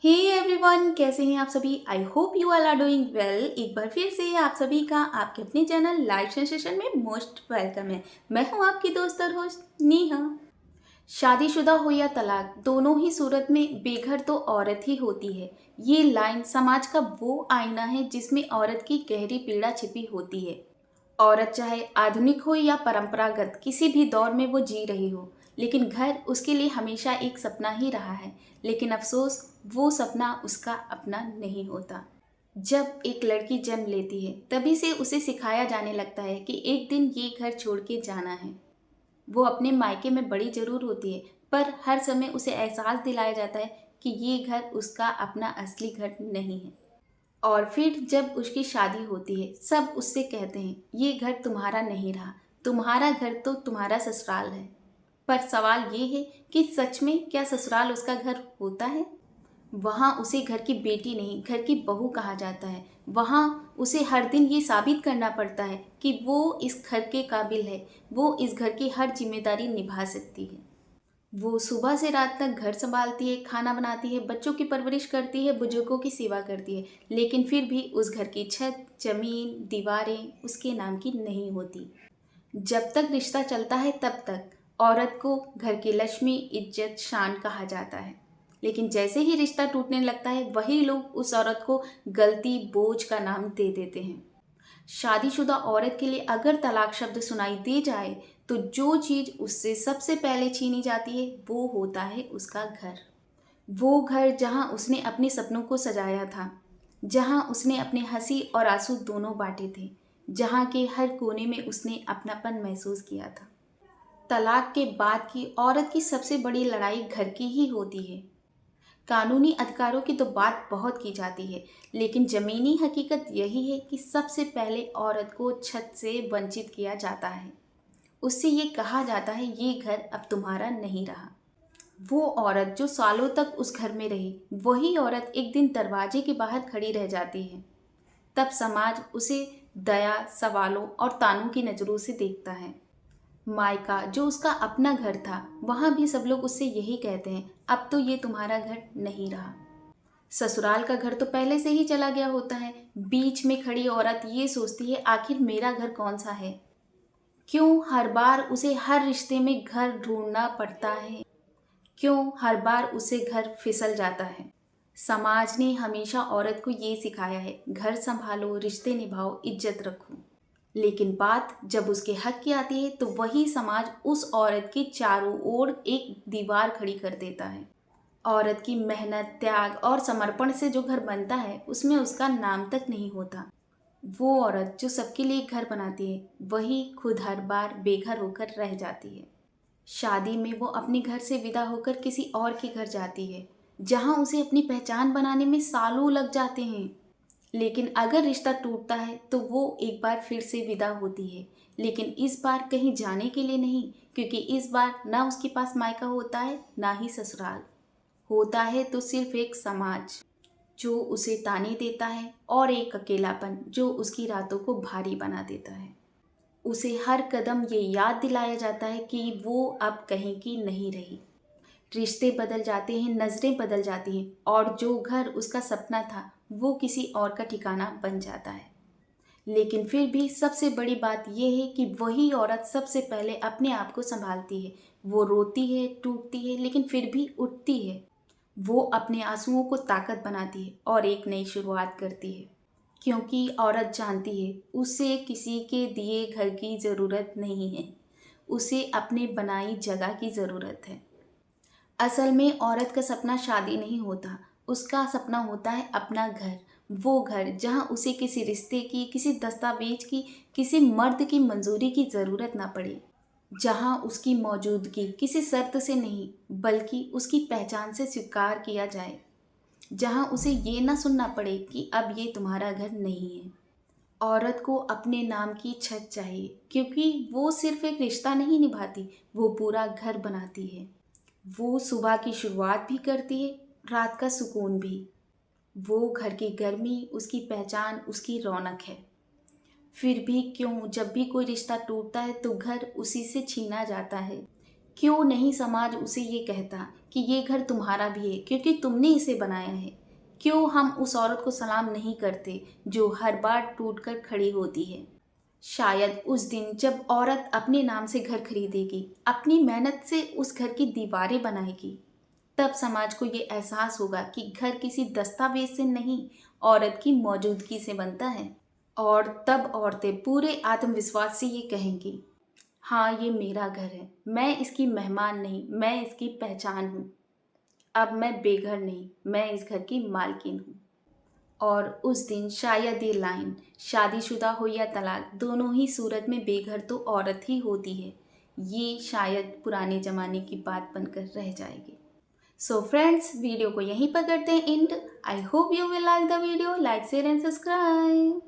Hey everyone, कैसे हैं आप सभी। I hope you all are doing well. एक बार फिर से आप सभी का आपके अपने चैनल लाइफ सेंसेशन में मोस्ट वेलकम है। मैं हूं आपकी दोस्त और होस्ट नेहा। शादीशुदा हो या तलाक, दोनों ही सूरत में बेघर तो औरत ही होती है। ये लाइन समाज का वो आईना है जिसमें औरत की गहरी पीड़ा छिपी होती है। औरत चाहे आधुनिक हो या परंपरागत, किसी भी दौर में वो जी रही हो, लेकिन घर उसके लिए हमेशा एक सपना ही रहा है। लेकिन अफसोस, वो सपना उसका अपना नहीं होता। जब एक लड़की जन्म लेती है, तभी से उसे सिखाया जाने लगता है कि एक दिन ये घर छोड़ के जाना है। वो अपने मायके में बड़ी जरूर होती है, पर हर समय उसे एहसास दिलाया जाता है कि ये घर उसका अपना असली घर नहीं है। और फिर जब उसकी शादी होती है, सब उससे कहते हैं ये घर तुम्हारा नहीं रहा, तुम्हारा घर तो तुम्हारा ससुराल है। पर सवाल ये है कि सच में क्या ससुराल उसका घर होता है? वहाँ उसे घर की बेटी नहीं, घर की बहू कहा जाता है। वहाँ उसे हर दिन ये साबित करना पड़ता है कि वो इस घर के काबिल है, वो इस घर की हर जिम्मेदारी निभा सकती है। वो सुबह से रात तक घर संभालती है, खाना बनाती है, बच्चों की परवरिश करती है, बुजुर्गों की सेवा करती है, लेकिन फिर भी उस घर की छत, जमीन, दीवारें उसके नाम की नहीं होती। जब तक रिश्ता चलता है तब तक औरत को घर की लक्ष्मी, इज्जत, शान कहा जाता है। लेकिन जैसे ही रिश्ता टूटने लगता है, वही लोग उस औरत को गलती, बोझ का नाम दे देते हैं। शादीशुदा औरत के लिए अगर तलाक शब्द सुनाई दे जाए, तो जो चीज उससे सबसे पहले छीनी जाती है वो होता है उसका घर। वो घर जहां उसने अपने सपनों को सजाया था, जहां उसने अपने हंसी और आंसू दोनों बांटे थे, जहां के हर कोने में उसने अपनापन महसूस किया था। तलाक के बाद की औरत की सबसे बड़ी लड़ाई घर की ही होती है। कानूनी अधिकारों की तो बात बहुत की जाती है, लेकिन जमीनी हकीकत यही है कि सबसे पहले औरत को छत से वंचित किया जाता है। उससे ये कहा जाता है ये घर अब तुम्हारा नहीं रहा। वो औरत जो सालों तक उस घर में रही, वही औरत एक दिन दरवाजे के बाहर खड़ी रह जाती है। तब समाज उसे दया, सवालों और तानों की नज़रों से देखता है। मायका जो उसका अपना घर था, वहां भी सब लोग उससे यही कहते हैं अब तो ये तुम्हारा घर नहीं रहा। ससुराल का घर तो पहले से ही चला गया होता है। बीच में खड़ी औरत ये सोचती है आखिर मेरा घर कौन सा है। क्यों हर बार उसे हर रिश्ते में घर ढूंढना पड़ता है? क्यों हर बार उसे घर फिसल जाता है? समाज ने हमेशा औरत को ये सिखाया है, घर संभालो, रिश्ते निभाओ, इज्जत रखो। लेकिन बात जब उसके हक की आती है, तो वही समाज उस औरत के चारों ओर एक दीवार खड़ी कर देता है। औरत की मेहनत, त्याग और समर्पण से जो घर बनता है, उसमें उसका नाम तक नहीं होता। वो औरत जो सबके लिए घर बनाती है, वही खुद हर बार बेघर होकर रह जाती है। शादी में वो अपने घर से विदा होकर किसी और के घर जाती है, जहां उसे अपनी पहचान बनाने में सालों लग जाते हैं। लेकिन अगर रिश्ता टूटता है, तो वो एक बार फिर से विदा होती है, लेकिन इस बार कहीं जाने के लिए नहीं, क्योंकि इस बार ना उसके पास मायका होता है, ना ही ससुराल होता है, तो सिर्फ एक समाज जो उसे ताने देता है और एक अकेलापन जो उसकी रातों को भारी बना देता है। उसे हर कदम ये याद दिलाया जाता है कि वो अब कहीं की नहीं रही। रिश्ते बदल जाते हैं, नज़रें बदल जाती हैं, और जो घर उसका सपना था वो किसी और का ठिकाना बन जाता है। लेकिन फिर भी सबसे बड़ी बात यह है कि वही औरत सबसे पहले अपने आप को संभालती है। वो रोती है, टूटती है, लेकिन फिर भी उठती है। वो अपने आंसुओं को ताकत बनाती है और एक नई शुरुआत करती है, क्योंकि औरत जानती है उसे किसी के दिए घर की ज़रूरत नहीं है, उसे अपने बनाई जगह की ज़रूरत है। असल में औरत का सपना शादी नहीं होता, उसका सपना होता है अपना घर। वो घर जहाँ उसे किसी रिश्ते की, किसी दस्तावेज की, किसी मर्द की मंजूरी की ज़रूरत ना पड़े। जहाँ उसकी मौजूदगी किसी शर्त से नहीं, बल्कि उसकी पहचान से स्वीकार किया जाए। जहाँ उसे ये ना सुनना पड़े कि अब ये तुम्हारा घर नहीं है। औरत को अपने नाम की छत चाहिए, क्योंकि वो सिर्फ एक रिश्ता नहीं निभाती, वो पूरा घर बनाती है। वो सुबह की शुरुआत भी करती है, रात का सुकून भी। वो घर की गर्मी, उसकी पहचान, उसकी रौनक है। फिर भी क्यों जब भी कोई रिश्ता टूटता है, तो घर उसी से छीना जाता है? क्यों नहीं समाज उसे ये कहता कि ये घर तुम्हारा भी है क्योंकि तुमने इसे बनाया है। क्यों हम उस औरत को सलाम नहीं करते जो हर बार टूट कर खड़ी होती है। शायद उस दिन जब औरत अपने नाम से घर खरीदेगी, अपनी मेहनत से उस घर की दीवारें बनाएगी, तब समाज को ये एहसास होगा कि घर किसी दस्तावेज से नहीं, औरत की मौजूदगी से बनता है। और तब औरतें पूरे आत्मविश्वास से ये कहेंगी, हाँ ये मेरा घर है, मैं इसकी मेहमान नहीं, मैं इसकी पहचान हूँ। अब मैं बेघर नहीं, मैं इस घर की मालकिन हूँ। और उस दिन शायद ये लाइन, शादीशुदा हो या तलाक, दोनों ही सूरत में बेघर तो औरत ही होती है, ये शायद पुराने ज़माने की बात बनकर रह जाएगी। सो फ्रेंड्स, वीडियो को यहीं पर करते हैं and. I hope you will like the video, like share and subscribe.